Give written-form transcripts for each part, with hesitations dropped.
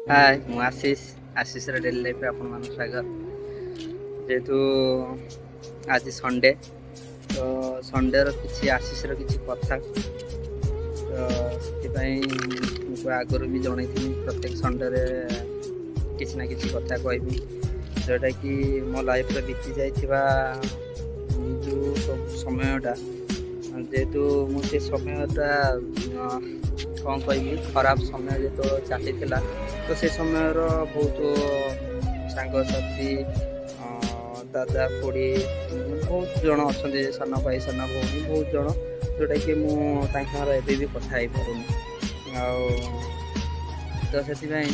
हाय ମୁଁ ଆଶିଷର ଡେଲି ଲାଇଫରେ ଆପଣମାନଙ୍କୁ ସ୍ୱାଗତ। ଯେହେତୁ ଆଜି ସଣ୍ଡେ, ତ ସଣ୍ଡେର ଆଶିଷର କିଛି କଥା, ତ ସେଥିପାଇଁ ମୁଁ ଆଗରୁ ବି ଜଣେଇଥିଲି ପ୍ରତ୍ୟେକ ସଣ୍ଡେରେ କିଛି ନା କିଛି କଥା କହିବି, ଯେଉଁଟାକି ମୋ ଲାଇଫରେ ବିତି ଯାଇଥିବା ଯେଉଁ ସବୁ ସମୟଟା, ଯେହେତୁ ମୁଁ ସେ ସମୟଟା କ'ଣ କହିବି, ଖରାପ ସମୟ ଯେତେବେଳେ ଚାଲିଥିଲା, ତ ସେ ସମୟର ବହୁତ ସାଙ୍ଗସାଥି, ଦାଦା ଖୁଡ଼ି, ବହୁତ ଜଣ ଅଛନ୍ତି, ସାନ ଭାଇ ସାନ ଭଉଣୀ ବହୁତ ଜଣ, ଯେଉଁଟାକି ମୁଁ ତାଙ୍କ ସାଙ୍ଗରେ ଏବେ ବି କଥା ହେଇପାରୁନି। ଆଉ ତ ସେଥିପାଇଁ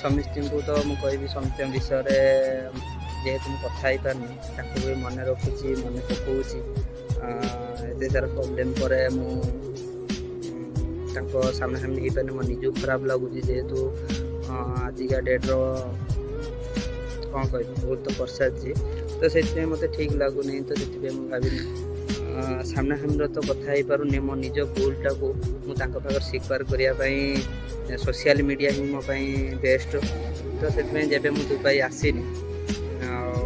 ସମସ୍ତଙ୍କୁ ତ ମୁଁ କହିବି, ସମସ୍ତଙ୍କ ବିଷୟରେ ଯେହେତୁ ମୁଁ କଥା ହେଇପାରୁନି, ତାଙ୍କୁ ବି ମନେ ରଖୁଛି, ମନେ ପକାଉଛି। ଏତେ ସାରା ପ୍ରୋବ୍ଲେମ୍ ପରେ ମୁଁ ତାଙ୍କ ସାମ୍ନାସାମ୍ନି ହେଇପାରୁନି, ମୋ ନିଜକୁ ଖରାପ ଲାଗୁଛି। ଯେହେତୁ ଆଜିକା ଡେଟ୍ର କ'ଣ କହିବି, ବହୁତ ତ କରିସାରିଛି, ତ ସେଥିପାଇଁ ମୋତେ ଠିକ୍ ଲାଗୁନି। ତ ସେଥିପାଇଁ ମୁଁ ଭାବିଲି ସାମ୍ନାସାମ୍ନିର ତ କଥା ହେଇପାରୁନି, ମୋ ନିଜ ଭୁଲଟାକୁ ମୁଁ ତାଙ୍କ ପାଖରେ ସ୍ୱୀକାର କରିବା ପାଇଁ ସୋସିଆଲ ମିଡ଼ିଆ ହିଁ ମୋ ପାଇଁ ବେଷ୍ଟ। ତ ସେଥିପାଇଁ ଯେବେ ମୁଁ ଦୁବାଇ ଆସିନି, ଆଉ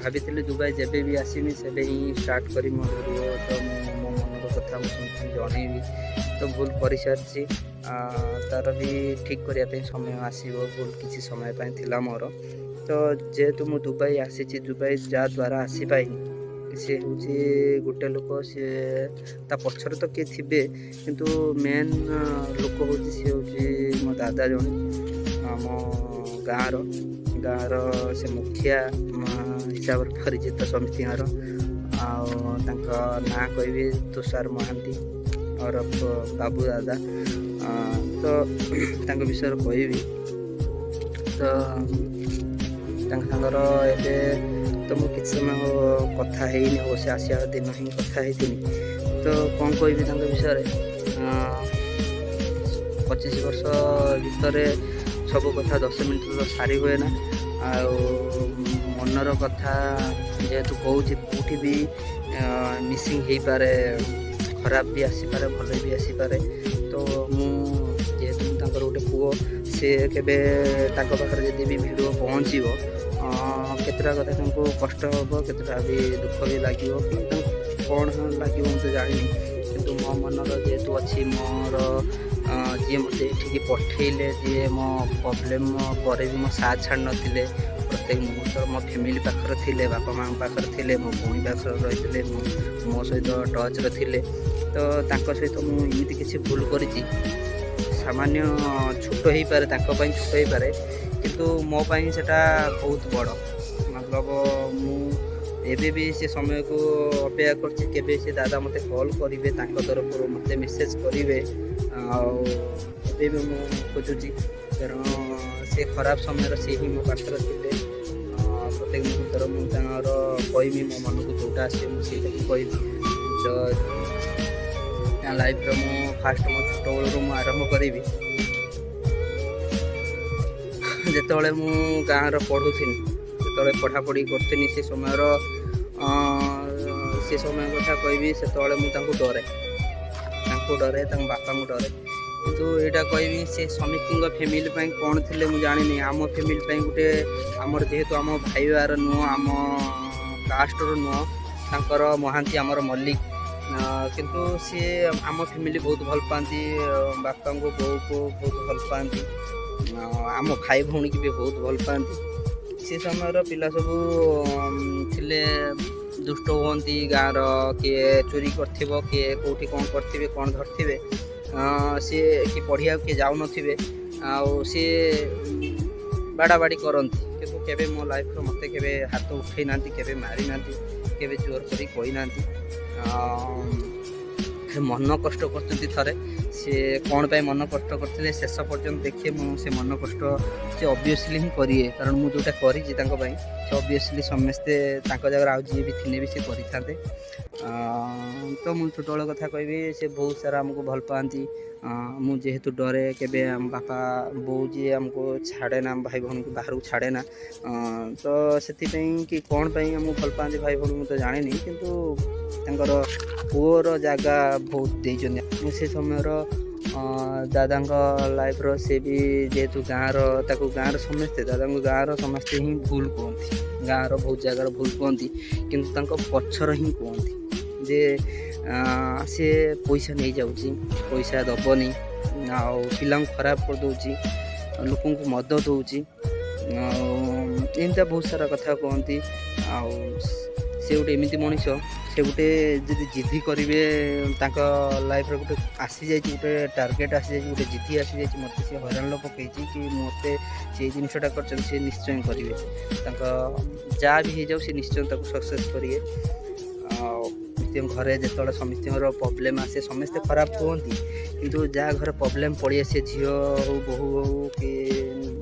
ଭାବିଥିଲି ଦୁବାଇ ଯେବେ ବି ଆସିନି ସେବେ ହିଁ ଷ୍ଟାର୍ଟ କରି ମୋ ଭିଡ଼ିଓ, ତ ମୁଁ ମୋ ମନର କଥା ମୁଁ ସମସ୍ତଙ୍କୁ ଜଣେଇବି। ତ ଭୁଲ କରିସାରିଛି, ତା'ର ବି ଠିକ୍ କରିବା ପାଇଁ ସମୟ ଆସିବ। ଭୁଲ କିଛି ସମୟ ପାଇଁ ଥିଲା ମୋର। ତ ଯେହେତୁ ମୁଁ ଦୁବାଇ ଆସିଛି, ଦୁବାଇ ଯାହା ଦ୍ୱାରା ଆସିପାଇନି, ସିଏ ହେଉଛି ଗୋଟେ ଲୋକ, ସିଏ ତା ପଛରେ ତ କିଏ ଥିବେ, କିନ୍ତୁ ମେନ୍ ଲୋକ ହେଉଛି ସିଏ ହେଉଛି ମୋ ଦାଦା ଜଣେ, ଆମ ଗାଁର ସେ ମୁଖିଆ ହିସାବରେ ପରିଚିତ ସମସ୍ତଙ୍କର। ଆଉ ତାଙ୍କ ନାଁ କହିବି ତୁଷାର ମହାନ୍ତି ଓରଫ ବାବୁ ଦାଦା। ତ ତାଙ୍କ ବିଷୟରେ କହିବି, ତ ତାଙ୍କ ସାଙ୍ଗର ଏବେ ତ ମୁଁ କିଛି ସମୟ କଥା ହେଇନି, ଅବଶ୍ୟ ଆସିବା ଦିନ ହିଁ କଥା ହେଇଥିଲି। ତ କ'ଣ କହିବି ତାଙ୍କ ବିଷୟରେ, 25 ବର୍ଷ ଭିତରେ ସବୁ କଥା 10 ମିନିଟ୍ରେ ତ ସାରି ହୁଏ ନା। ଆଉ ମନର କଥା ଯେହେତୁ କହୁଛି, କେଉଁଠି ବି ମିସିଂ ହେଇପାରେ, ଖରାପ ବି ଆସିପାରେ, ଭଲ ବି ଆସିପାରେ। ତ ମୁଁ ଯେହେତୁ ତାଙ୍କର ଗୋଟେ ପୁଅ, ସେ କେବେ ତାଙ୍କ ପାଖରେ ଯଦି ବି ଭିଡ଼ିଓ ପହଞ୍ଚିବ, କେତେଟା କଥା ତାଙ୍କୁ କଷ୍ଟ ହେବ, କେତେଟା ବି ଦୁଃଖ ବି ଲାଗିବ, କିନ୍ତୁ କ'ଣ ଲାଗିବ ମୁଁ ତ ଜାଣିନି। କିନ୍ତୁ ମୋ ମନର ଯେହେତୁ ଅଛି, ମୋର ଯିଏ ମୋତେ ଏଠିକି ପଠେଇଲେ, ଯିଏ ମୋ ପ୍ରୋବ୍ଲେମ୍ ପରେ ବି ମୋ ସାଥ ଛାଡ଼ି ନଥିଲେ, ପ୍ରତ୍ୟେକ ମୁହୂର୍ତ୍ତରେ ମୋ ଫ୍ୟାମିଲି ପାଖରେ ଥିଲେ, ବାପା ମାଆଙ୍କ ପାଖରେ ଥିଲେ, ମୋ ଭଉଣୀ ପାଖରେ ରହିଥିଲେ, ମୋ ସହିତ ଟଚ୍ରେ ଥିଲେ। ତ ତାଙ୍କ ସହିତ ମୁଁ ଏମିତି କିଛି ଭୁଲ କରିଛି, ସାମାନ୍ୟ ଛୋଟ ହେଇପାରେ, ତାଙ୍କ ପାଇଁ ଛୋଟ ହେଇପାରେ, କିନ୍ତୁ ମୋ ପାଇଁ ସେଟା ବହୁତ ବଡ଼। ମତଲବ ମୁଁ ଏବେ ବି ସେ ସମୟକୁ ଅପେକ୍ଷା କରିଛି, କେବେ ସେ ଦାଦା ମୋତେ କଲ୍ କରିବେ, ତାଙ୍କ ତରଫରୁ ମୋତେ ମେସେଜ୍ କରିବେ। ଆଉ ଏବେ ବି ମୁଁ ଖୋଜୁଛି, କାରଣ ସେ ଖରାପ ସମୟରେ ସେ ହିଁ ମୋ ପାଖରେ ଥିଲେ। ପ୍ରତ୍ୟେକ ମୁହୂର୍ତ୍ତରେ ମୁଁ ତାଙ୍କର କହିବି, ମୋ ମନକୁ ଯେଉଁଟା ଆସିବ ମୁଁ ସେଇଟାକୁ କହିବି। ତ ଲାଇଫ୍ର ମୁଁ ଫାଷ୍ଟ ମୋ ଛୋଟବେଳରୁ ମୁଁ ଆରମ୍ଭ କରିବି। ଯେତେବେଳେ ମୁଁ ଗାଁର ପଢ଼ୁଥିଲି, ଯେତେବେଳେ ପଢ଼ାପଢ଼ି କରୁଥିଲି, ସେ ସମୟ କଥା କହିବି, ସେତେବେଳେ ମୁଁ ତାଙ୍କ ବାପାଙ୍କୁ ଡରେ। କିନ୍ତୁ ଏଇଟା କହିବି, ସେ ସମସ୍ତଙ୍କ ଫ୍ୟାମିଲି ପାଇଁ କ'ଣ ଥିଲେ ମୁଁ ଜାଣିନି, ଆମ ଫ୍ୟାମିଲି ପାଇଁ ଗୋଟେ, ଆମର ଯେହେତୁ ଆମ ଭାଇବାର ନୁହଁ, ଆମ କାଷ୍ଟର ନୁହଁ, ତାଙ୍କର ମହାନ୍ତି, ଆମର ମଲ୍ଲିକ। କିନ୍ତୁ ସିଏ ଆମ ଫ୍ୟାମିଲି ବହୁତ ଭଲ ପାଆନ୍ତି, ବାପାଙ୍କୁ ବୋଉକୁ ବହୁତ ଭଲ ପାଆନ୍ତି, ଆମ ଭାଇ ଭଉଣୀକି ବି ବହୁତ ଭଲ ପାଆନ୍ତି। ସେ ସମୟର ପିଲା ସବୁ ଥିଲେ, ଦୁଷ୍ଟ ହୁଅନ୍ତି ଗାଁର, କିଏ ଚୋରି କରିଥିବ, କିଏ କେଉଁଠି କ'ଣ କରିଥିବେ, କ'ଣ ଧରିଥିବେ, ସିଏ କି ପଢ଼ିବାକୁ କିଏ ଯାଉନଥିବେ, ଆଉ ସିଏ ବାଡ଼ାବାଡ଼ି କରନ୍ତି। କିନ୍ତୁ କେବେ ମୋ ଲାଇଫ୍ରେ ମୋତେ କେବେ ହାତ ଉଠେଇ ନାହାନ୍ତି, କେବେ ମାରିନାହାନ୍ତି, କେବେ ଜୋର କରି କହିନାହାନ୍ତି। ମନ କଷ୍ଟ କରୁଛନ୍ତି ଥରେ, ସେ କ'ଣ ପାଇଁ ମନ କଷ୍ଟ କରିଥିଲେ ଶେଷ ପର୍ଯ୍ୟନ୍ତ ଦେଖିଏ। ମୁଁ ସେ ମନ କଷ୍ଟ ସେ ଅବଭିୟସ୍ଲି ହିଁ କରିବେ, କାରଣ ମୁଁ ଯେଉଁଟା କରିଛି ତାଙ୍କ ପାଇଁ, ସେ ଅବଭିୟସ୍ଲି ସମସ୍ତେ ତାଙ୍କ ଜାଗାରେ ଆଉ ଯିଏ ବି ଥିଲେ ବି ସେ କରିଥାନ୍ତେ। ତ ମୁଁ ଛୋଟବେଳ କଥା କହିବି, ସେ ବହୁତ ସାରା ଆମକୁ ଭଲ ପାଆନ୍ତି। ମୁଁ ଯେହେତୁ ଡରେ, କେବେ ଆମ ବାପା ବୋଉ ଯିଏ ଆମକୁ ଛାଡ଼େ ନା, ଆମ ଭାଇ ଭଉଣୀକୁ ବାହାରକୁ ଛାଡ଼େ ନା। ତ ସେଥିପାଇଁ କି କ'ଣ ପାଇଁ ଆମକୁ ଭଲ ପାଆନ୍ତି ଭାଇ ଭଉଣୀ ମୁଁ ତ ଜାଣିନି, କିନ୍ତୁ ତାଙ୍କର ପୁଅର ଜାଗା ବହୁତ ଦେଇଛନ୍ତି। ମୁଁ ସେ ସମୟର ଦାଦାଙ୍କ ଲାଇଫ୍ର ସେ ବି ଯେହେତୁ ଗାଁର ସମସ୍ତେ ଦାଦାଙ୍କ ଗାଁର ସମସ୍ତେ ହିଁ ଭୁଲ କୁହନ୍ତି, ଗାଁର ବହୁତ ଜାଗାର ଭୁଲ କୁହନ୍ତି, କିନ୍ତୁ ତାଙ୍କ ପଛର ହିଁ କୁହନ୍ତି ଯେ ସେ ପଇସା ନେଇଯାଉଛି, ପଇସା ଦେବନି, ଆଉ ପିଲାଙ୍କୁ ଖରାପ କରିଦେଉଛି, ଲୋକଙ୍କୁ ମଦ ଦେଉଛି, ଆଉ ଏମିତିଆ ବହୁତ ସାରା କଥା କୁହନ୍ତି। ଆଉ ସେ ଗୋଟେ ଏମିତି ମଣିଷ, ସେ ଗୋଟେ ଯଦି ଜିଦ୍ଦି କରିବେ, ତାଙ୍କ ଲାଇଫ୍ରେ ଗୋଟେ ଆସିଯାଇଛି, ଗୋଟେ ଟାର୍ଗେଟ୍ ଆସିଯାଇଛି, ଗୋଟେ ଜିଦ୍ଦି ଆସିଯାଇଛି, ମୋତେ ସେ ହଇରାଣ ପକାଇଛି କି ମୋତେ ସେଇ ଜିନିଷଟା କରିଛନ୍ତି, ସେ ନିଶ୍ଚୟ କରିବେ, ତାଙ୍କ ଯାହା ବି ହେଇଯାଉ ସେ ନିଶ୍ଚୟ ତାକୁ ସକ୍ସେସ୍ କରିବେ। ଆଉ ଘରେ ଯେତେବେଳେ ସମସ୍ତଙ୍କର ପ୍ରୋବ୍ଲେମ୍ ଆସେ ସମସ୍ତେ ଖରାପ କୁହନ୍ତି, କିନ୍ତୁ ଯାହା ଘରେ ପ୍ରୋବ୍ଲେମ୍ ପଡ଼ିଆସେ, ଝିଅ ହଉ ବୋହୂ ହଉ କି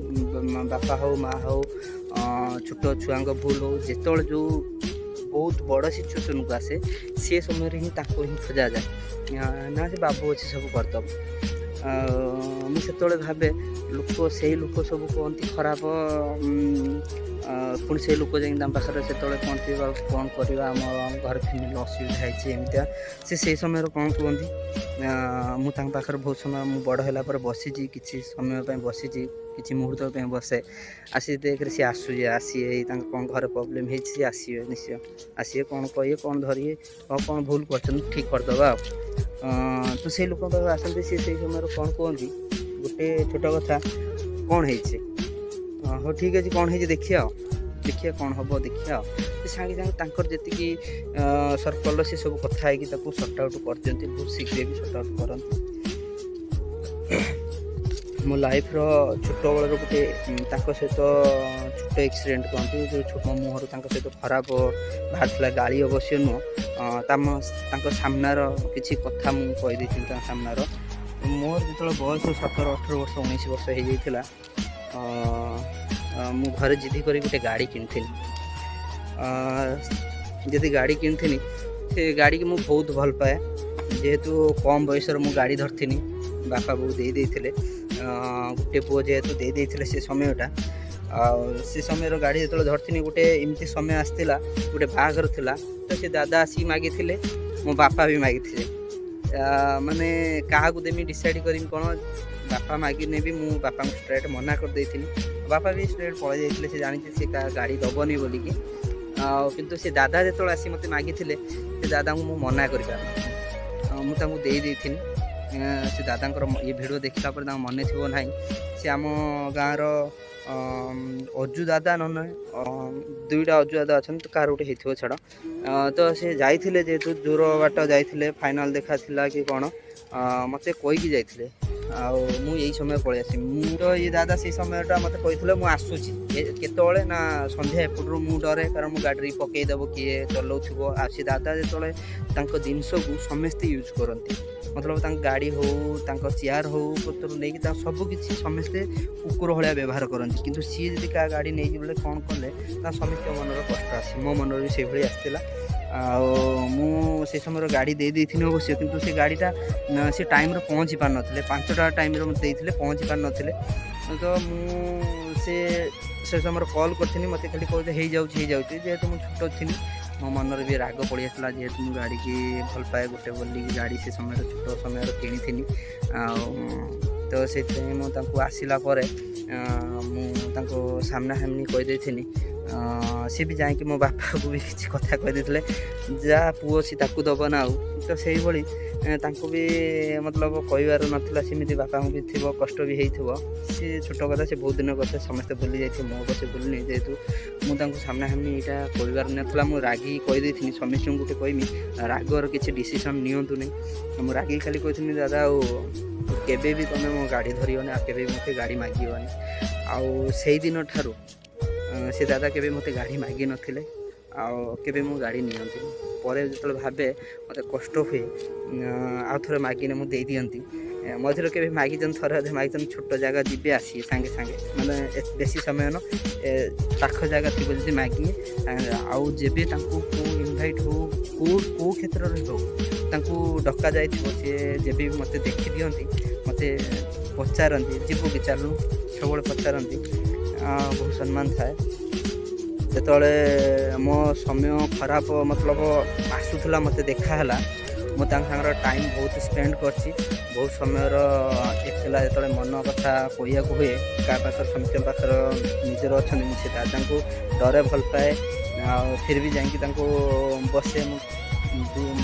ବାପା ହଉ ମା ହଉ, ଛୋଟ ଛୁଆଙ୍କ ଭୁଲ ହଉ, ଯେତେବେଳେ ଯେଉଁ ବହୁତ ବଡ଼ ସିଚୁଏସନ୍କୁ ଆସେ ସେ ସମୟରେ ହିଁ ତାକୁ ହିଁ ଖୋଜାଯାଏ ନା ସେ ବାବୁ ଅଛି ସବୁ କରିଦେବ। ମୁଁ ସେତେବେଳେ ଭାବେ ସେଇ ଲୋକ ସବୁ କୁହନ୍ତି ଖରାପ, ପୁଣି ସେଇ ଲୋକ ଯାଇକି ତାଙ୍କ ପାଖରେ ସେତେବେଳେ କୁହନ୍ତି କ'ଣ କରିବା, ଆମ ଘରେ ଫ୍ୟାମିଲି ଅସୁବିଧା ହେଇଛି ଏମିତିଆ, ସେଇ ସମୟରେ କ'ଣ କୁହନ୍ତି, ମୁଁ ତାଙ୍କ ପାଖରେ ବହୁତ ସମୟ, ମୁଁ ବଡ଼ ହେଲା ପରେ ବସିଛି, କିଛି ସମୟ ପାଇଁ ବସିଛି, କିଛି ମୁହୂର୍ତ୍ତ ପାଇଁ ବସେ, ଆସି ଦେଖରେ ସିଏ ଆସିବେ, ତାଙ୍କ କ'ଣ ଘରେ ପ୍ରୋବ୍ଲେମ୍ ହେଇଛି, ସିଏ ଆସିବେ, ନିଶ୍ଚୟ ଆସିବେ, କ'ଣ କହିବେ, କ'ଣ ଧରିବେ, କ'ଣ ଭୁଲ କରିଛନ୍ତି ଠିକ୍ କରିଦେବା। ତ ସେଇ ଲୋକଙ୍କ ପାଖକୁ ଆସନ୍ତି, ସିଏ ସେଇ ସମୟରେ କ'ଣ କୁହନ୍ତି, ଗୋଟେ ଛୋଟ କଥା, କ'ଣ ହେଇଛି, ହଉ ଠିକ୍ ଅଛି, କ'ଣ ହେଇଛି ଦେଖିବା କ'ଣ ହେବ ଦେଖିବା। ସେ ସାଙ୍ଗେ ସାଙ୍ଗେ ତାଙ୍କର ଯେତିକି ସର୍କଲ୍ର ସେ ସବୁ କଥା ହେଇକି ତାକୁ ସର୍ଟ ଆଉଟ୍ କରିଦିଅନ୍ତି, ବହୁତ ଶୀଘ୍ର ବି ସର୍ଟ ଆଉଟ୍ କରନ୍ତି। ମୋ ଲାଇଫ୍ର ଛୋଟବେଳର ଗୋଟେ ତାଙ୍କ ସହିତ ଛୋଟ ଏକ୍ସିଡେଣ୍ଟ କୁହନ୍ତି, ଯେଉଁ ଛୋଟ ମୁହଁରୁ ତାଙ୍କ ସହିତ ଖରାପ ବାହାରିଥିଲା, ଗାଳି ଅବଶ୍ୟ ନୁହଁ, ତାଙ୍କ ସାମ୍ନାର କିଛି କଥା ମୁଁ କହିଦେଇଥିଲି, ତାଙ୍କ ସାମ୍ନାର। ମୋର ଯେତେବେଳେ ବୟସ 17, 18 ବର୍ଷ, 19 ବର୍ଷ ହେଇଯାଇଥିଲା, ମୁଁ ଘରେ ଜିଦ୍ଦି କରି ଗୋଟେ ଗାଡ଼ି କିଣିଥିଲି। ଯଦି ଗାଡ଼ି କିଣିଥିଲି, ସେ ଗାଡ଼ିକି ମୁଁ ବହୁତ ଭଲ ପାଏ, ଯେହେତୁ କମ୍ ବୟସରେ ମୁଁ ଗାଡ଼ି ଧରିଥିଲି, ବାପା ବୋଉ ଦେଇଥିଲେ, ଗୋଟେ ପୁଅ ଯେହେତୁ ଦେଇଥିଲେ ସେ ସମୟଟା, ଆଉ ସେ ସମୟର ଗାଡ଼ି ଯେତେବେଳେ ଧରିଥିଲି, ଗୋଟେ ଏମିତି ସମୟ ଆସିଥିଲା, ଗୋଟେ ବାହାଘର ଥିଲା, ତ ସେ ଦାଦା ଆସିକି ମାଗିଥିଲେ, ମୋ ବାପା ବି ମାଗିଥିଲେ, ମାନେ କାହାକୁ ଦେମି ଡିସାଇଡ଼୍ କରିବି କ'ଣ, ବାପା ମାଗିନେବି, ମୁଁ ବାପାଙ୍କୁ ଷ୍ଟ୍ରେଟ୍ ମନା କରିଦେଇଥିଲି, ବାପା ବି ଷ୍ଟ୍ରେଟ୍ ପଳେଇ ଯାଇଥିଲେ, ସେ ଜାଣିଥିଲେ ସେ ଗାଡ଼ି ଦେବନି ବୋଲିକି। ଆଉ କିନ୍ତୁ ସେ ଦାଦା ଯେତେବେଳେ ଆସି ମୋତେ ମାଗିଥିଲେ, ସେ ଦାଦାଙ୍କୁ ମୁଁ ମନା କରିପାରିନଥିଲି, ମୁଁ ତାଙ୍କୁ ଦେଇଥିଲି। ସେ ଦାଦାଙ୍କର ଏ ଭିଡ଼ିଓ ଦେଖିଲା ପରେ ତାଙ୍କ ମନେ ଥିବ ନାହିଁ, ସେ ଆମ ଗାଁର ଅଜୁ ଦାଦା ନୁହେଁ, ଦୁଇଟା ଅଜୁ ଦାଦା ଅଛନ୍ତି, କାହାର ଗୋଟେ ହେଇଥିବ ଛାଡ଼। ତ ସେ ଯାଇଥିଲେ, ଯେହେତୁ ଦୂର ବାଟ ଯାଇଥିଲେ, ଫାଇନାଲ୍ ଦେଖା ଥିଲା କି କ'ଣ, ମୋତେ କହିକି ଯାଇଥିଲେ, ଆଉ ମୁଁ ଏଇ ସମୟ ପଳେଇ ଆସିବି। ମୁଁ ତ ଇଏ ଦାଦା ସେଇ ସମୟଟା ମୋତେ କହିଥିଲେ ମୁଁ ଆସୁଛି, କେତେବେଳେ ନା ସନ୍ଧ୍ୟା ଏପଟରୁ। ମୁଁ ଡରେ, କାରଣ ମୁଁ ଗାଡ଼ିରେ ପକାଇଦେବ, କିଏ ଚଲାଉଥିବ। ଆଉ ସେ ଦାଦା ଯେତେବେଳେ ତାଙ୍କ ଜିନିଷକୁ ସମସ୍ତେ ୟୁଜ୍ କରନ୍ତି, ମତଲବ ତାଙ୍କ ଗାଡ଼ି ହେଉ, ତାଙ୍କ ଚେୟାର ହେଉ, ପତ୍ରରୁ ନେଇକି ତାଙ୍କ ସବୁକିଛି ସମସ୍ତେ କୁକୁର ଭଳିଆ ବ୍ୟବହାର କରନ୍ତି, କିନ୍ତୁ ସିଏ ଯଦି କାହା ଗାଡ଼ି ନେଇଯିବେ କ'ଣ କଲେ, ତା ସମସ୍ତଙ୍କ ମନର କଷ୍ଟ ଆସେ, ମୋ ମନରେ ବି ସେଇଭଳି ଆସିଥିଲା। ଆଉ ମୁଁ ସେ ସମୟରେ ଗାଡ଼ି ଦେଇଥିଲି ଅବଶ୍ୟ, କିନ୍ତୁ ସେ ଗାଡ଼ିଟା ସେ ଟାଇମ୍ରେ ପହଞ୍ଚି ପାରିନଥିଲେ, 5ଟା ଟାଇମ୍ରେ ମୋତେ ଦେଇଥିଲେ, ପହଞ୍ଚି ପାରିନଥିଲେ। ତ ମୁଁ ସେ ସମୟରେ କଲ୍ କରିଥିଲି, ମୋତେ ଖାଲି କହୁଥିଲେ ହେଇଯାଉଛି, ଯେହେତୁ ମୁଁ ଛୋଟ ଥିଲି, ମୋ ମନରେ ବି ରାଗ ପଳେଇ ଆସିଥିଲା, ଯେହେତୁ ମୁଁ ଗାଡ଼ିକି ଭଲ ପାଏ ଗୋଟେ ବୋଲିକି ଗାଡ଼ି ସେ ସମୟରେ ଛୋଟ ସମୟରେ କିଣିଥିଲି। ଆଉ ତ ସେଥିପାଇଁ ମୁଁ ତାଙ୍କୁ ଆସିଲା ପରେ ମୁଁ ତାଙ୍କୁ ସାମ୍ନାସାମ୍ନି କହିଦେଇଥିଲି। ସେ ବି ଯାଇକି ମୋ ବାପାକୁ ବି କିଛି କଥା କହିଦେଇଥିଲେ, ଯାହା ପୁଅ ଅଛି ତାକୁ ଦେବ ନା। ଆଉ ତ ସେଇଭଳି ତାଙ୍କୁ ବି ମତଲବ କହିବାର ନଥିଲା, ସେମିତି ବାପାଙ୍କୁ ବି ଥିବ, କଷ୍ଟ ବି ହେଇଥିବ। ସେ ଛୋଟ କଥା, ସେ ବହୁତ ଦିନ କଥା, ସମସ୍ତେ ଭୁଲି ଯାଇଥିବେ, ମୋ କଥା ଭୁଲିନି, ଯେହେତୁ ମୁଁ ତାଙ୍କୁ ସାମ୍ନାସାମ୍ନି ଏଇଟା କହିବାର ନଥିଲା। ମୁଁ ରାଗିକି କହିଦେଇଥିଲି, ସମସ୍ତଙ୍କୁ ଗୋଟେ କହିବି, ରାଗର କିଛି ଡିସିସନ୍ ନିଅନ୍ତୁନି। ମୁଁ ରାଗିକି ଖାଲି କହିଥିଲି, ଦାଦା ଆଉ କେବେ ବି ତୁମେ ମୋ ଗାଡ଼ି ଧରିବନି, ଆଉ କେବେ ବି ମୋତେ ଗାଡ଼ି ମାଗିବନି। ଆଉ ସେଇଦିନ ଠାରୁ ସେ ଦାଦା କେବେ ମୋତେ ଗାଡ଼ି ମାଗିନଥିଲେ, ଆଉ କେବେ ମୁଁ ଗାଡ଼ି ନିଅନ୍ତିନି। ପରେ ଯେତେବେଳେ ଭାବେ ମୋତେ କଷ୍ଟ ହୁଏ, ଆଉ ଥରେ ମାଗିନେ ମୁଁ ଦେଇଦିଅନ୍ତି। ମଝିରେ କେବେ ମାଗିଛନ୍ତି, ଥରେ ଅଧେ ମାଗିଛନ୍ତି, ଛୋଟ ଜାଗା ଯିବେ ଆସିବେ ସାଙ୍ଗେ ସାଙ୍ଗେ, ମାନେ ବେଶୀ ସମୟ ନ ପାଖ ଜାଗା ଥିବ ଯଦି ମାଗିବେ। ଆଉ ଯେବେ ତାଙ୍କୁ କେଉଁ ଇନଭାଇଟ୍ ହେଉ, କେଉଁ କ୍ଷେତ୍ରରେ ହେଉ, ତାଙ୍କୁ ଡକା ଯାଇଥିବ, ସେ ଯେବେ ବି ମୋତେ ଦେଖିଦିଅନ୍ତି, ମୋତେ ପଚାରନ୍ତି ଯିବୁ କି ଚାଲୁ, ସବୁବେଳେ ପଚାରନ୍ତି, ବହୁତ ସମ୍ମାନ ଥାଏ। ଯେତେବେଳେ ମୋ ସମୟ ଖରାପ ମତଲବ ଆସୁଥିଲା, ମୋତେ ଦେଖା ହେଲା, ମୁଁ ତାଙ୍କ ସାଙ୍ଗରେ ଟାଇମ୍ ବହୁତ ସ୍ପେଣ୍ଡ କରିଛି। ବହୁତ ସମୟର ଏକଲା ଯେତେବେଳେ ମନ କଥା କହିବାକୁ ହୁଏ କାହା ପାଖରେ ସମସ୍ତଙ୍କ ପାଖରେ ନିଜର ଅଛନ୍ତି, ମୁଁ ସେ ଦାଦାଙ୍କୁ ଡରେ ଭଲ ପାଏ। ଆଉ ଫିର୍ ବି ଯାଇକି ତାଙ୍କୁ ବସେ ମୁଁ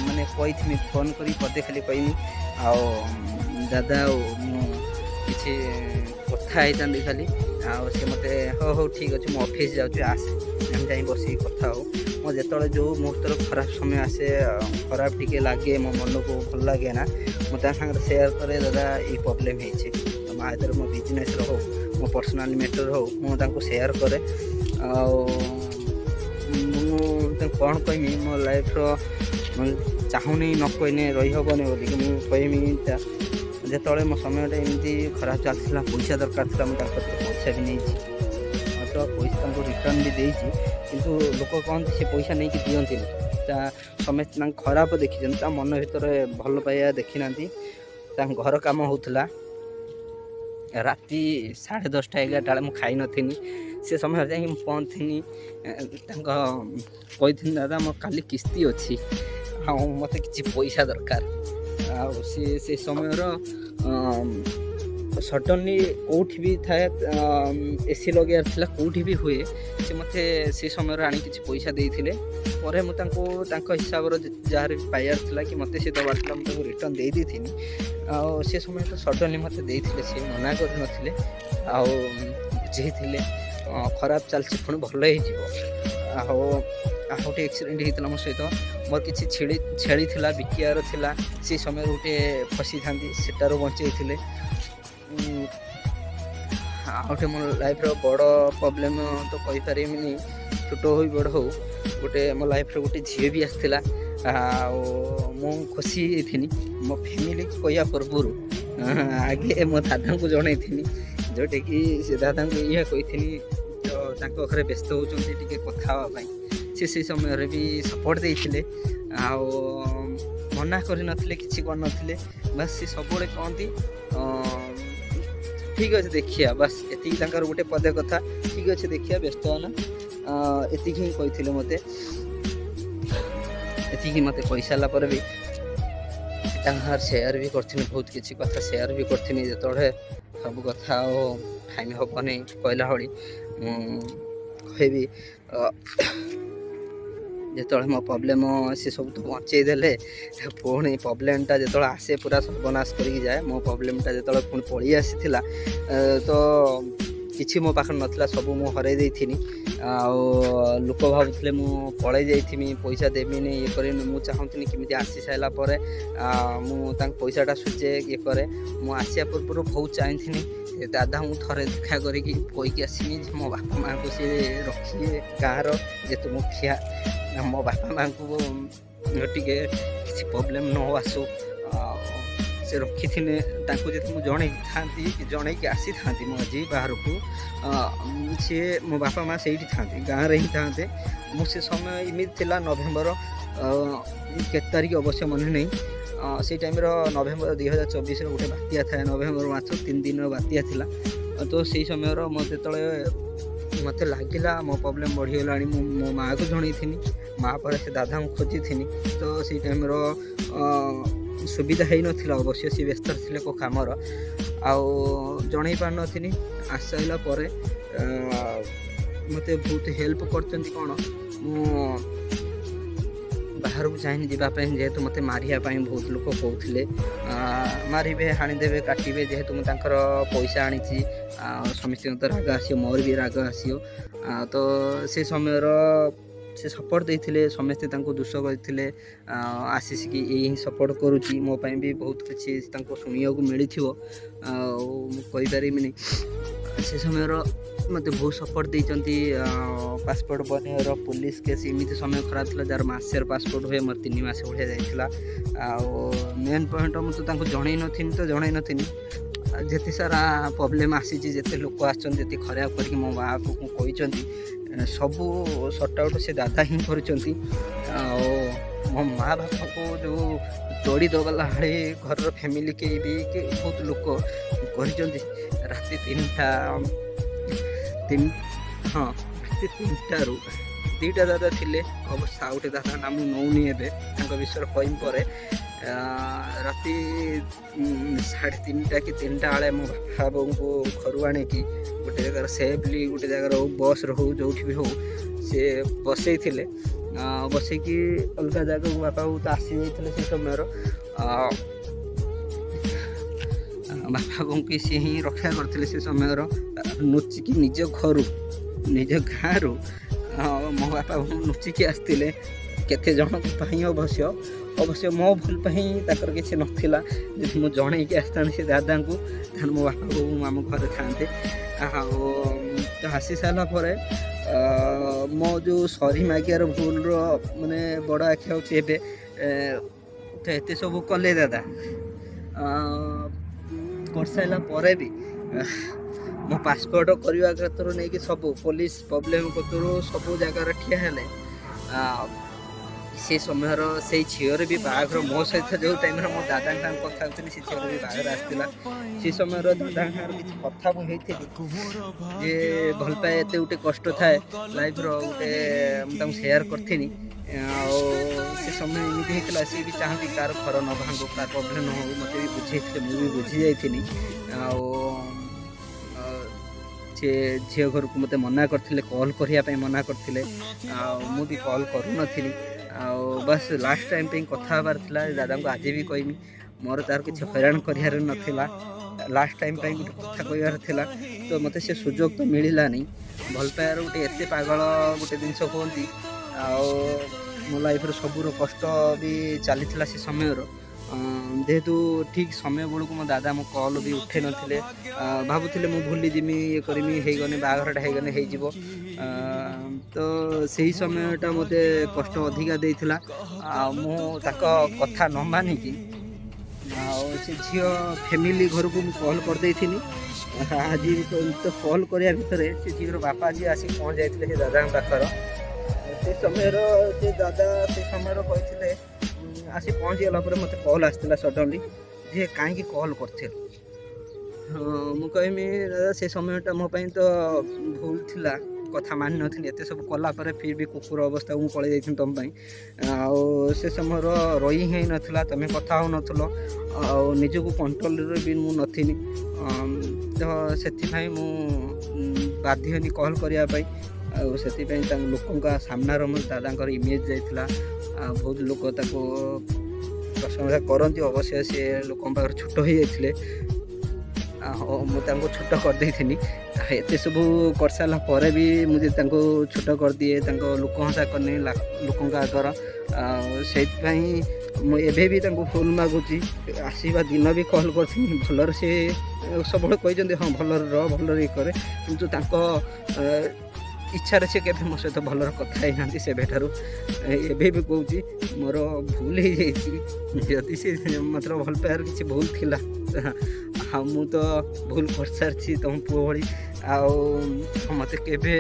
ମାନେ କହିଥିମି ଫୋନ୍ କରି ପଦେ ଖାଲି କହିମି ଆଉ ଦାଦା ଆଉ ମୁଁ କିଛି କଥା ହେଇଥାନ୍ତି ଖାଲି। ଆଉ ସେ ମୋତେ ହଉ ହଉ ଠିକ୍ ଅଛି ମୁଁ ଅଫିସ୍ ଯାଉଛି ଆସେ, ଆମେ ଯାଇ ବସିକି କଥା ହଉ। ମୋ ଯେତେବେଳେ ଯେଉଁ ମୁହୂର୍ତ୍ତର ଖରାପ ସମୟ ଆସେ, ଖରାପ ଟିକେ ଲାଗେ, ମୋ ମନକୁ ଭଲ ଲାଗେ ନା, ମୁଁ ତା ସାଙ୍ଗରେ ସେୟାର କରେ ଦାଦା ଏଇ ପ୍ରୋବ୍ଲେମ୍ ହେଇଛି। ଆଇଦର ମୋ ବିଜନେସ୍ର ହଉ, ମୋ ପର୍ସନାଲ୍ ମ୍ୟାଟର୍ ହଉ, ମୁଁ ତାଙ୍କୁ ସେୟାର କରେ। ଆଉ ମୁଁ ତାଙ୍କୁ କ'ଣ କହିମି, ମୋ ଲାଇଫ୍ର ଚାହୁଁନି ନ କହିନେ ରହିହେବନି ବୋଲିକି ମୁଁ କହିମି ଯେତେବେଳେ ମୋ ସମୟଟା ଏମିତି ଖରାପ ଚାଲିଥିଲା, ପଇସା ଦରକାର ଥିଲା, ମୁଁ ତାଙ୍କ କତିରୁ ପଇସା ବି ନେଇଛି, ତ ପଇସା ତାଙ୍କୁ ରିଟର୍ଣ୍ଣ ବି ଦେଇଛି। କିନ୍ତୁ ଲୋକ କହନ୍ତି ସେ ପଇସା ନେଇକି ଦିଅନ୍ତିନି, ତା ସମସ୍ତେ ତାଙ୍କ ଖରାପ ଦେଖିଛନ୍ତି, ତା ମନ ଭିତରେ ଭଲ ପାଇବା ଦେଖିନାହାନ୍ତି। ତାଙ୍କ ଘର କାମ ହେଉଥିଲା, ରାତି 10:30 11ଟା ବେଳେ ମୁଁ ଖାଇନଥିନି। ସେ ସମୟରେ ଯାଇକି ମୁଁ ପହଞ୍ଚିନି, ତାଙ୍କ କହିଥିଲି ଦାଦା ମୋର କାଲି କିସ୍ତି ଅଛି ଆଉ ମୋତେ କିଛି ପଇସା ଦରକାର। ଆଉ ସେ ସମୟର ସଡନ୍ଲି କେଉଁଠି ବି ଥାଏ, ଏସି ଲଗେଇବାର ଥିଲା, କେଉଁଠି ବି ହୁଏ, ସେ ମୋତେ ସେ ସମୟରେ ଆଣି କିଛି ପଇସା ଦେଇଥିଲେ। ପରେ ମୁଁ ତାଙ୍କୁ ତାଙ୍କ ହିସାବର ଯାହାର ବି ପାଇବାର ଥିଲା କି ମୋତେ ସେ ଦେବାର ଥିଲା, ମୁଁ ତାଙ୍କୁ ରିଟର୍ଣ୍ଣ ଦେଇଥିଲି। ଆଉ ସେ ସମୟରେ ତ ସଡନ୍ଲି ମୋତେ ଦେଇଥିଲେ, ସେ ମନା କରିନଥିଲେ, ଆଉ ବୁଝେଇଥିଲେ ଖରାପ ଚାଲିଛି ପୁଣି ଭଲ ହେଇଯିବ। ଆଉ ଗୋଟେ ଆକ୍ସିଡେଣ୍ଟ ହେଇଥିଲା ମୋ ସହିତ, ମୋର କିଛି ଛେଳି ଥିଲା ବିକିବାର ଥିଲା, ସେ ସମୟରେ ଗୋଟେ ଫସିଥାନ୍ତି, ସେଟାରୁ ବଞ୍ଚେଇଥିଲେ। ଆଉ ଗୋଟେ ମୋ ଲାଇଫ୍ର ବଡ଼ ପ୍ରୋବ୍ଲେମ୍ ତ କହିପାରିବିନି, ଛୋଟ ହଉ ବଡ଼ ହଉ, ଗୋଟେ ମୋ ଲାଇଫ୍ରେ ଗୋଟେ ଝିଅ ବି ଆସିଥିଲା। ଆଉ ମୁଁ ଖୁସି ହେଇଥିଲି, ମୋ ଫ୍ୟାମିଲିକୁ କହିବା ପୂର୍ବରୁ ଆଗେ ମୋ ଦାଦାଙ୍କୁ ଜଣେଇଥିଲି, ଯେଉଁଟାକି ସେ ଦାଦାଙ୍କୁ ଏଇଆ କହିଥିଲି ତ ତାଙ୍କ ଘରେ ବ୍ୟସ୍ତ ହେଉଛନ୍ତି ଟିକେ କଥା ହେବା ପାଇଁ। ସେ ସେଇ ସମୟରେ ବି ସପୋର୍ଟ ଦେଇଥିଲେ, ଆଉ ମନା କରିନଥିଲେ, କିଛି କରିନଥିଲେ। ବାସ୍ ସେ ସବୁବେଳେ କହନ୍ତି ଠିକ୍ ଅଛି ଦେଖିବା, ବାସ୍ ଏତିକି ତାଙ୍କର ଗୋଟେ ପଦେ କଥା, ଠିକ୍ ଅଛି ଦେଖିବା ବ୍ୟସ୍ତ ହେନା, ଏତିକି ହିଁ କହିଥିଲେ ମୋତେ। ଏତିକି ମୋତେ କହିସାରିଲା ପରେ ବି ତାଙ୍କ ସେୟାର ବି କରିଥିଲି, ବହୁତ କିଛି କଥା ସେୟାର ବି କରିଥିଲି। ଯେତେବେଳେ ସବୁ କଥା ଆଉ ଟାଇମ୍ ହେବନି କହିଲା ଭଳି ମୁଁ କହିବି, ଯେତେବେଳେ ମୋ ପ୍ରୋବ୍ଲେମ୍ ସେ ସବୁ ତ ବଞ୍ଚେଇ ଦେଲେ, ପୁଣି ପ୍ରୋବ୍ଲେମ୍ଟା ଯେତେବେଳେ ଆସେ ପୁରା ସର୍ବନାଶ କରିକି ଯାଏ। ମୋ ପ୍ରୋବ୍ଲେମ୍ଟା ଯେତେବେଳେ ପୁଣି ପଳେଇ ଆସିଥିଲା, ତ କିଛି ମୋ ପାଖରେ ନଥିଲା, ସବୁ ମୁଁ ହରେଇ ଦେଇଥିଲି। ଆଉ ଲୋକ ଭାବୁଥିଲେ ମୁଁ ପଳେଇ ଯାଇଥିମି, ପଇସା ଦେବିନି, ଇଏ କରିନି। ମୁଁ ଚାହୁଁଥିଲି କେମିତି ଆସି ସାରିଲା ପରେ ମୁଁ ତାଙ୍କ ପଇସାଟା ସୁଝେ, ଇଏ କରେ। ମୁଁ ଆସିବା ପୂର୍ବରୁ ବହୁତ ଚାହିଁଥିଲି ଦାଦାଙ୍କୁ ଥରେ ଦେଖା କରିକି କହିକି ଆସିମି ଯେ ମୋ ବାପା ମାଆଙ୍କୁ ସେ ରଖିବେ, ଗାଁର ଯେହେତୁ ମୁଖିଆ, ମୋ ବାପା ମାଆଙ୍କୁ ଟିକେ କିଛି ପ୍ରୋବ୍ଲେମ୍ ନ ଆସୁ, ସେ ରଖିଥିଲେ। ତାଙ୍କୁ ଯଦି ମୁଁ ଜଣେଇକି ଆସିଥାନ୍ତି ମୁଁ ଆଜି ବାହାରକୁ, ସିଏ ମୋ ବାପା ମାଆ ସେଇଠି ଥାନ୍ତି, ଗାଁରେ ହିଁ ଥାନ୍ତେ। ମୁଁ ସେ ସମୟ ଏମିତି ଥିଲା, ନଭେମ୍ବର କେତେ ତାରିଖ ଅବଶ୍ୟ ମନେ ନାହିଁ, ସେଇ ଟାଇମ୍ର ନଭେମ୍ବର 2024ର ଗୋଟେ ବାତ୍ୟା ଥାଏ, ନଭେମ୍ବର ମାସ 3 ଦିନର ବାତ୍ୟା ଥିଲା। ତ ସେଇ ସମୟର ମୋତେ ଲାଗିଲା ମୋ ପ୍ରୋବ୍ଲେମ୍ ବଢ଼ିଗଲାଣି। ମୁଁ ମୋ ମାଆକୁ ଜଣେଇଥିଲି, ମାଆ ପରେ ସେ ଦାଦାଙ୍କୁ ଖୋଜିଥିଲି। ତ ସେଇ ଟାଇମ୍ର ସୁବିଧା ହେଇନଥିଲା, ଅବଶ୍ୟ ସେ ବ୍ୟସ୍ତରେ ଥିଲେ କେଉଁ କାମର, ଆଉ ଜଣେଇ ପାରିନଥିଲି। ଆସିସାରିଲା ପରେ ମୋତେ ବହୁତ ହେଲ୍ପ କରିଛନ୍ତି। କ'ଣ, ମୁଁ ବାହାରକୁ ଚାହିଁନି ଯିବା ପାଇଁ, ଯେହେତୁ ମୋତେ ମାରିବା ପାଇଁ ବହୁତ ଲୋକ କହୁଥିଲେ, ମାରିବେ, ହାଣିଦେବେ, କାଟିବେ, ଯେହେତୁ ମୁଁ ତାଙ୍କର ପଇସା ଆଣିଛି। ସମସ୍ତଙ୍କ ତ ରାଗ ଆସିବ, ମୋର ବି ରାଗ ଆସିବ। ତ ସେ ସମୟର ସେ ସପୋର୍ଟ ଦେଇଥିଲେ, ସମସ୍ତେ ତାଙ୍କୁ ଦୋଷ କରିଥିଲେ, ଆସିକି ଏଇ ହିଁ ସପୋର୍ଟ କରୁଛି। ମୋ ପାଇଁ ବି ବହୁତ କିଛି ତାଙ୍କୁ ଶୁଣିବାକୁ ମିଳିଥିବ, ଆଉ ମୁଁ କହିପାରିବିନି। ସେ ସମୟର ମୋତେ ବହୁତ ସପୋର୍ଟ ଦେଇଛନ୍ତି। ପାସପୋର୍ଟ ବନେଇବାର, ପୋଲିସ କେସ୍, ଏମିତି ସମୟ ଖରାପ ଥିଲା ଯାହାର ମାସର ପାସପୋର୍ଟ ହୁଏ, ମୋର 3 ମାସ ଭଳିଆ ଯାଇଥିଲା। ଆଉ ମେନ୍ ପଏଣ୍ଟ ମୁଁ ତ ତାଙ୍କୁ ଜଣେଇ ନଥିଲି। ଯେତେ ସାରା ପ୍ରୋବ୍ଲେମ୍ ଆସିଛି, ଯେତେ ଲୋକ ଆସିଛନ୍ତି, ଯେତେ ଖରାପ କରିକି ମୋ ମାଆକୁ କହିଛନ୍ତି, ସବୁ ସର୍ଟ ଆଉଟ୍ ସେ ଦାଦା ହିଁ କରିଛନ୍ତି। ଆଉ ମୋ ମାଆ ବାପାଙ୍କୁ ଯେଉଁ ତୋଡ଼ି ଦେବାଲା ଭଳି ଘରର ଫ୍ୟାମିଲି କେହି ବି ବହୁତ ଲୋକ କରିଛନ୍ତି। ରାତି 3ଟାରୁ 2ଟା ଦାଦା ଥିଲେ, ଅବଶ୍ୟ ଆଉ ଗୋଟେ ଦାଦା ନା ମୁଁ ନେଉନି, ଏବେ ତାଙ୍କ ବିଷୟରେ କହିବି ପରେ। ରାତି 3:30 କି 3ଟା ବେଳେ ମୋ ବାପା ବୋଉଙ୍କୁ ଘରୁ ଆଣିକି ଗୋଟେ ଜାଗାରେ ସେଫ୍ଲି ଗୋଟେ ଜାଗାରେ ହଉ ବସ୍ରେ ହଉ ଯେଉଁଠି ବି ହଉ ସେ ବସେଇଥିଲେ। ବସେଇକି ଅଲଗା ଜାଗାକୁ ବାପା ବୋଉ ତ ଆସିଯାଇଥିଲେ ସେ ସମୟର। ବାପା ବୋଉଙ୍କୁ ସିଏ ହିଁ ରକ୍ଷା କରିଥିଲେ ସେ ସମୟର। ଲୁଚିକି ନିଜ ଘରୁ ନିଜ ଗାଁରୁ ମୋ ବାପା ବୋଉ ଲୁଚିକି ଆସିଥିଲେ କେତେ ଜଣଙ୍କ ପାଇଁ। ଅବଶ୍ୟ ମୋ ଭୁଲ ପାଇଁ ତାଙ୍କର କିଛି ନଥିଲା। ଯଦି ମୁଁ ଜଣେଇକି ଆସିଥାନ୍ତି ସେ ଦାଦାଙ୍କୁ ତାହେଲେ ମୋ ବାପା ବୋଉ ଆମ ଘରେ ଥାନ୍ତେ। ଆଉ ତ ଆସି ସାରିଲା ପରେ ମୋ ଯେଉଁ ସରି ମାଗିବାର ଭୁଲର ମାନେ ବଡ଼ ଆଖି ହେଉଛି ଏବେ ତ ଏତେ ସବୁ କଲେ ଦାଦା କରିସାରିଲା ପରେ ବି ମୋ ପାସପୋର୍ଟ କରିବା କତରୁ ନେଇକି ସବୁ ପୋଲିସ ପ୍ରୋବ୍ଲେମ୍ କତରୁ ସବୁ ଜାଗାରେ ଠିଆ ହେଲେ। ସେ ସମୟର ସେଇ ଝିଅର ବି ବାହାଘର ମୋ ସହିତ ଯେଉଁ ଟାଇମ୍ରେ ମୋ ଦାଦାଙ୍କ ସାଙ୍ଗେ କଥା ହେଉଥିଲି ସେ ଝିଅର ବି ବାହାଘର ଆସିଥିଲା। ସେ ସମୟର ଦାଦାଙ୍କ ସାଙ୍ଗରେ କିଛି କଥା ମୁଁ ହେଇଥିଲି ଯେ ଭଲ ପାଏ ଏତେ ଗୋଟେ କଷ୍ଟ ଥାଏ ଲାଇଫ୍ର ଗୋଟେ ମୁଁ ତାଙ୍କୁ ସେୟାର କରିଥିଲି। ଆଉ ସେ ସମୟ ଏମିତି ହେଇଥିଲା ସିଏ ବି ଚାହାନ୍ତି କାହାର ଘର ନ ଭାଙ୍ଗୁ କାହାର ପ୍ରୋବ୍ଲେମ୍ ନ ହଉ ମୋତେ ବି ବୁଝେଇଥିଲେ ମୁଁ ବି ବୁଝି ଯାଇଥିଲି। ଆଉ ସେ ଝିଅ ଘରକୁ ମୋତେ ମନା କରିଥିଲେ କଲ୍ କରିବା ପାଇଁ ମନା କରିଥିଲେ। ଆଉ ମୁଁ ବି କଲ୍ କରୁନଥିଲି। ଆଉ ବାସ୍ ଲାଷ୍ଟ ଟାଇମ୍ ପାଇଁ କଥା ହେବାର ଥିଲା। ଦାଦାଙ୍କୁ ଆଜି ବି କହିବି ମୋର ତାର କିଛି ହଇରାଣ କରିବାର ନଥିଲା। ଲାଷ୍ଟ ଟାଇମ୍ ପାଇଁ ଗୋଟେ କଥା କହିବାର ଥିଲା ତ ମୋତେ ସେ ସୁଯୋଗ ତ ମିଳିଲାନି। ଭଲ ପାଇବାର ଗୋଟେ ଏତେ ପାଗଳ ଗୋଟେ ଜିନିଷ କୁହନ୍ତି। ଆଉ ମୋ ଲାଇଫ୍ର ସବୁର କଷ୍ଟ ବି ଚାଲିଥିଲା ସେ ସମୟର। ଯେହେତୁ ଠିକ୍ ସମୟ ବେଳକୁ ମୋ ଦାଦା ମୋ କଲ୍ ବି ଉଠେଇ ନଥିଲେ। ଭାବୁଥିଲେ ମୁଁ ଭୁଲି ଯିମି ଇଏ କରିମି ହେଇଗଲେ ବାହାଘରଟା ହେଇଗଲେ ହେଇଯିବ। ତ ସେହି ସମୟଟା ମୋତେ କଷ୍ଟ ଅଧିକା ଦେଇଥିଲା। ଆଉ ମୁଁ ତାଙ୍କ କଥା ନ ମାନିକି ଆଉ ସେ ଝିଅ ଫ୍ୟାମିଲି ଘରକୁ ମୁଁ କଲ୍ କରିଦେଇଥିଲି। ଆଜି ତ କଲ୍ କରିବା ଭିତରେ ସେ ଝିଅର ବାପା ଯିଏ ଆସିକି ପହଞ୍ଚି ଯାଇଥିଲେ ସେ ଦାଦାଙ୍କ ପାଖର। ସେ ସମୟର ସେ ଦାଦା ସେ ସମୟର କହିଥିଲେ ଆସି ପହଞ୍ଚିଗଲା ପରେ ମୋତେ କଲ୍ ଆସିଥିଲା ସଡନ୍ଲି ଯେ କାହିଁକି କଲ୍ କରିଥିଲୁ। ମୁଁ କହିବି ଦାଦା ସେ ସମୟଟା ମୋ ପାଇଁ ତ ଭୁଲ ଥିଲା କଥା ମାନିନଥିଲି। ଏତେ ସବୁ କଲା ପରେ ଫିର୍ ବି କୁକୁର ଅବସ୍ଥାକୁ ମୁଁ ପଳେଇ ଯାଇଥିଲି ତୁମ ପାଇଁ। ଆଉ ସେ ସମୟର ରହି ହେଇନଥିଲା ତୁମେ କଥା ହେଉନଥିଲ ଆଉ ନିଜକୁ କଣ୍ଟ୍ରୋଲରେ ବି ମୁଁ ନଥିଲି। ତ ସେଥିପାଇଁ ମୁଁ ବାଧ୍ୟ ହେଲି କଲ୍ କରିବା ପାଇଁ। ଆଉ ସେଥିପାଇଁ ତାଙ୍କ ଲୋକଙ୍କ ସାମ୍ନାର ମୋ ଦାଦାଙ୍କର ଇମେଜ୍ ଯାଇଥିଲା। ବହୁତ ଲୋକ ତାକୁ ପ୍ରଶଂସା କରନ୍ତି। ଅବଶ୍ୟ ସେ ଲୋକଙ୍କ ପାଖରେ ଛୋଟ ହେଇଯାଇଥିଲେ। ମୁଁ ତାଙ୍କୁ ଛୋଟ କରିଦେଇଥିଲି। ଏତେ ସବୁ କରିସାରିଲା ପରେ ବି ମୁଁ ଯଦି ତାଙ୍କୁ ଛୋଟ କରିଦିଏ ତାଙ୍କ ଲୋକ ହସା କରିନି ଲୋକଙ୍କ ଆଗର। ଆଉ ସେଇଥିପାଇଁ ମୁଁ ଏବେ ବି ତାଙ୍କୁ ଭୁଲ ମାଗୁଛି। ଆସିବା ଦିନ ବି କଲ୍ କରିଥିଲି ଭଲରେ ସେ ସବୁବେଳେ କହିଛନ୍ତି ହଁ ଭଲରେ ରହ ଭଲରେ ଇଏ କରେ। କିନ୍ତୁ ତାଙ୍କ ଇଚ୍ଛାରେ ସେ କେବେ ମୋ ସହିତ ଭଲରେ କଥା ହେଇନାହାନ୍ତି ସେବେଠାରୁ। ଏବେ ବି କହୁଛି ମୋର ଭୁଲ ହେଇଯାଇଛି। ଯଦି ସେ ମାତ୍ର ଭଲ ପାଇବାର କିଛି ଭୁଲ ଥିଲା ଆଉ ମୁଁ ତ ଭୁଲ କରିସାରିଛି ତମ ପୁଅ ଭଳି। ଆଉ ମୋତେ କେବେ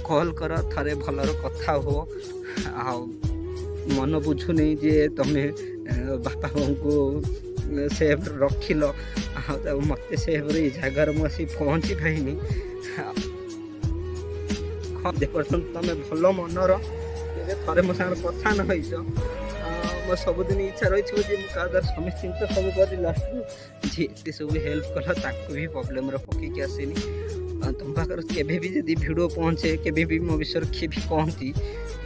କଲ୍ କର ଥରେ ଭଲରେ କଥା ହୁଅ। ଆଉ ମନ ବୁଝୁନି ଯେ ତମେ ବାପା ବୋଉଙ୍କୁ ସେଭ୍ ରଖିଲ ଆଉ ମୋତେ ସେଭ୍ରେ ଏଇ ଜାଗାରେ ମୁଁ ଆସି ପହଞ୍ଚି ପାଇନି। ଯେପର୍ଯ୍ୟନ୍ତ ତମେ ଭଲ ମନର ଏବେ ଥରେ ମୋ ସାଙ୍ଗରେ କଥା ନ ହେଇଛ ମୋ ସବୁଦିନ ଇଚ୍ଛା ରହିଥିବ ଯେ ମୁଁ କାହା ଦ୍ୱାରା ସମସ୍ତଙ୍କୁ ସବୁ କରି ଲାଷ୍ଟକୁ ଯିଏ ଏତେ ସବୁ ହେଲ୍ପ କଲା ତାକୁ ବି ପ୍ରୋବ୍ଲେମ୍ରେ ପକେଇକି ଆସିନି। ତୁମ ପାଖରେ କେବେ ବି ଯଦି ଭିଡ଼ିଓ ପହଞ୍ଚେ କେବେ ବି ମୋ ବିଷୟରେ କିଏ ବି କହନ୍ତି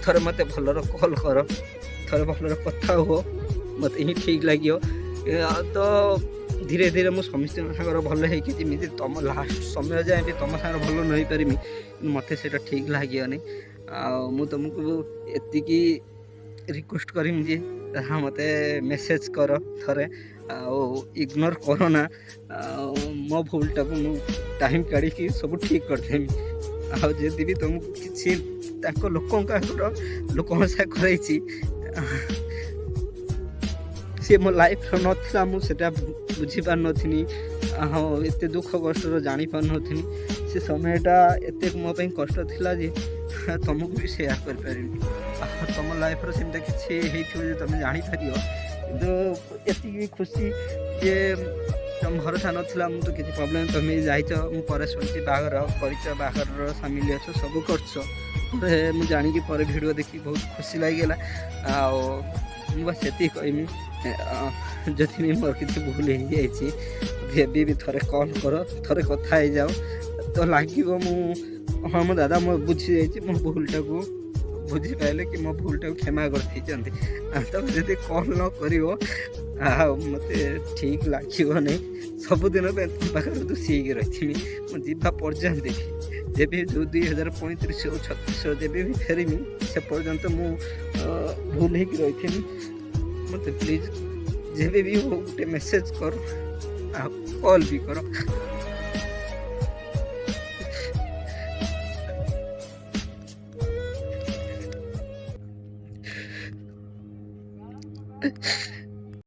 ଥରେ ମୋତେ ଭଲରେ କଲ୍ କର ଥରେ ଭଲରେ କଥା ହୁଅ ମୋତେ ହିଁ ଠିକ୍ ଲାଗିବ। ତ ଧୀରେ ଧୀରେ ମୁଁ ସମସ୍ତଙ୍କ ସାଙ୍ଗରେ ଭଲ ହେଇକି ଯେମିତି ତୁମ ଲାଷ୍ଟ ସମୟ ଯାଏଁ ବି ତୁମ ସାଙ୍ଗରେ ଭଲ ନ ହେଇପାରିମି ମୋତେ ସେଇଟା ଠିକ୍ ଲାଗିବନି। ଆଉ ମୁଁ ତୁମକୁ ଏତିକି ରିକ୍ୱେଷ୍ଟ କରିମି ଯେ ମୋତେ ମେସେଜ୍ କର ଥରେ ଆଉ ଇଗ୍ନୋର କର ନା। ଆଉ ମୋ ଭୁଲଟାକୁ ମୁଁ ଟାଇମ୍ କାଢ଼ିକି ସବୁ ଠିକ୍ କରିଦେମି। ଆଉ ଯଦି ବି ତୁମକୁ କିଛି ତାଙ୍କ ଲୋକଙ୍କ ଆଗର ଲୋକଙ୍କ ସାଙ୍ଗେ କରାଇଛି ସେ ମୋ ଲାଇଫ୍ର ନଥିଲା ମୁଁ ସେଟା ବୁଝିପାରୁନଥିଲି। ଆଉ ଏତେ ଦୁଃଖ କଷ୍ଟର ଜାଣିପାରୁନଥିଲି। ସେ ସମୟଟା ଏତେ ମୋ ପାଇଁ କଷ୍ଟ ଥିଲା ଯେ ତୁମକୁ ବି ସେୟାର କରିପାରିବି। ଆଉ ତୁମ ଲାଇଫ୍ର ସେମିତି କିଛି ହେଇଥିବ ଯେ ତୁମେ ଜାଣିପାରିବ। କିନ୍ତୁ ଏତିକି ଖୁସି ଯେ ତୁମ ଭରସା ନଥିଲା ମୁଁ ତ କିଛି ପ୍ରୋବ୍ଲେମ୍ ତୁମେ ଯାଇଛ ମୁଁ ପରେ ଶୁଣିଛି ବାହାଘର କରିଛ ବାହାଘରର ସାମିଲ ଅଛ ସବୁ କରୁଛ। ପରେ ମୁଁ ଜାଣିକି ପରେ ଭିଡ଼ିଓ ଦେଖି ବହୁତ ଖୁସି ଲାଗିଗଲା। ଆଉ ମୁଁ ବାସ୍ ସେତିକି କହିମି ଯଦି ବି ମୋର କିଛି ଭୁଲ ହେଇଯାଇଛି ଏବେ ବି ଥରେ କଲ୍ କର, ଥରେ କଥା ହେଇଯାଅ ତ ଲାଗିବ ମୁଁ ହଁ ମୋ ଦାଦା ମୁଁ ବୁଝିଯାଇଛି ମୋ ଭୁଲଟାକୁ ବୁଝିପାରିଲେ କି ମୋ ଭୁଲଟାକୁ କ୍ଷମା କରିଦେଇଛନ୍ତି। ତମେ ଯଦି କଲ୍ ନ କରିବ ଆଉ ମୋତେ ଠିକ୍ ଲାଗିବନି। ସବୁଦିନ ପାଇଁ ତମ ପାଖରେ ଦୋଷୀ ହେଇକି ରହିଥିବି ମୁଁ ଯିବା ପର୍ଯ୍ୟନ୍ତ ବି। ଯେବେ ଯେଉଁ 2035 ଆଉ 36 ଯେବେ ବି ଫେରିମି ସେ ପର୍ଯ୍ୟନ୍ତ ମୁଁ ଭୁଲ ହେଇକି ରହିଥିବି। ମୋତେ ପ୍ଲିଜ୍ ଯେବେ ବି ହଉ ଗୋଟେ ମେସେଜ୍ କର ଆଉ କଲ୍ ବି କର।